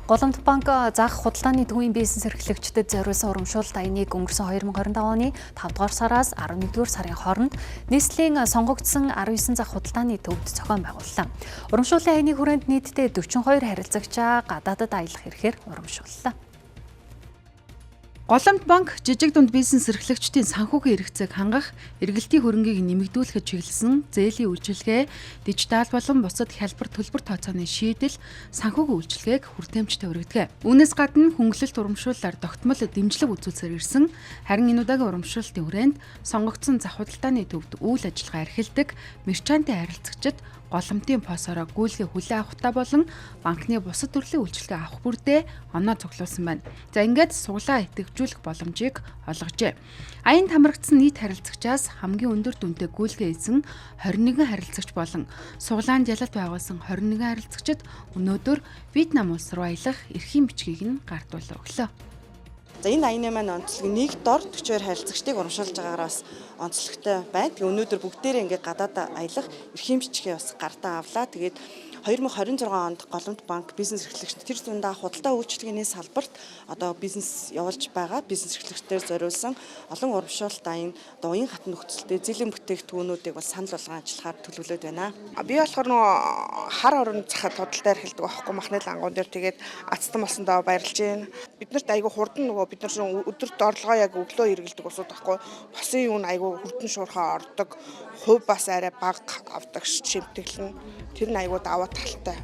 Голомт банк заах худалдааны төвийн бизнес эрхлэгчдэд зориулсан урамшуулалт аяныг өнгөрсөн 2025 оны 5 дугаар сараас 11 дугаар сарын хооронд нийслэлийн сонгогдсон 19 зах худалдааны төвд зохион байгууллаа. Урамшууллын аяны хүрээнд нийтдээ 42 харилцагчаа гадаадад аялах эрхээр урамшууллаа. Голомт банк жижиг дунд бизнес эрхлэгчдийн санхүүгийн эрхцээг хангах, эргэлтийн хөрөнгийг нэмэгдүүлэхэд чиглэсэн зээлийн үйлчилгээ, дижитал болон бусад хялбар төлбөр тооцооны шийдэл, санхүүгийн үйлчилгээг хүртээмжтэй өргөдөг. Үүнээс гадна хөнгөлөлт урамшууллаар тогтмол дэмжлэг үзүүлсээр ирсэн, харин энэ удаагийн урамшууллтын хүрээнд сонгогдсон зах худалдааны төвд үйл ажиллагаа эрхэлдэг мерчантын харилцагчид голомтын посороо гүйлгээ хүлээн авахтаа болон банкны бусад төрлийн үйлчилгээ авах бүрдээ оноо цуглуулсан байна. За ингээд суглаа идэвхжүүлэх боломжийг олгожээ. Аянд хамрагдсан нийт харилцагчаас хамгийн өндөр дүнтэй гүйлгээ хийсэн 21 харилцагч болон суглаанд ялалт байгуулсан 21 харилцагчид өнөөдөр Вьетнам улс руу аялах эрхийн бичгийг нь гартуулан өглөө. За энэ 88 маань онцлог нэг дор 42 харилцагчдыг урамшуулж байгаагаар бас онцлогтой байна. Тэгээ өнөөдөр бүгдээрээ ингээд гадаад аялах эрхийн бичгээ бас гартаа авлаа. Тэгээд 2026 онд Голомт банк бизнес эрхлэгчид тэр дундаа худалдаа үйлчилгээний салбарт одоо бизнес явуулж байгаа бизнес эрхлэгчдээр зориулсан олон урамшуулалт аян одоо уян хатан нөхцөлтэй зэлийн бүтээгдэхүүнүүдийг бол санал болгон ажиллахаар төлөвлөд байна. Би болохоор нөгөө хар орон захад худалдаа эрхэлдэг байхгүй махны лангуун дээр тэгээд ацтан болсондоо баярлж байна. Биднэрт айгүй хурдан нөгөө бид нар өдөрт орлогоо яг өглөө эргэлдэг усуд байхгүй босын юу айгүй хурдан шуурхаа ордог. Хувь бас арай бага авдаг шимтгэлэн тэр нь айгүй даваа талтай.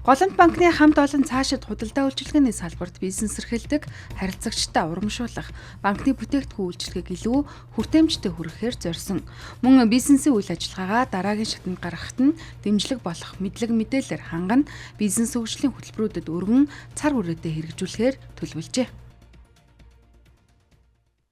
Голомт банкны хамт олон цаашид худалдаа үйлчилгээний салбарт бизнес эрхэлдэг харилцагчдаа урамшуулах, банкны бүтээгдэхүүн үйлчилгээг илүү хүртээмжтэй хүргэхээр зорьсон. Мөн бизнесийн үйл ажиллагаагаа дараагийн шатанд гаргахад нь дэмжлэг болох мэдлэг мэдээлэлээр хангана бизнес хөгжлийн хөтөлбөрүүдэд өргөн цар хүрээтэй хэрэгжүүлэхээр төлөвлөжээ.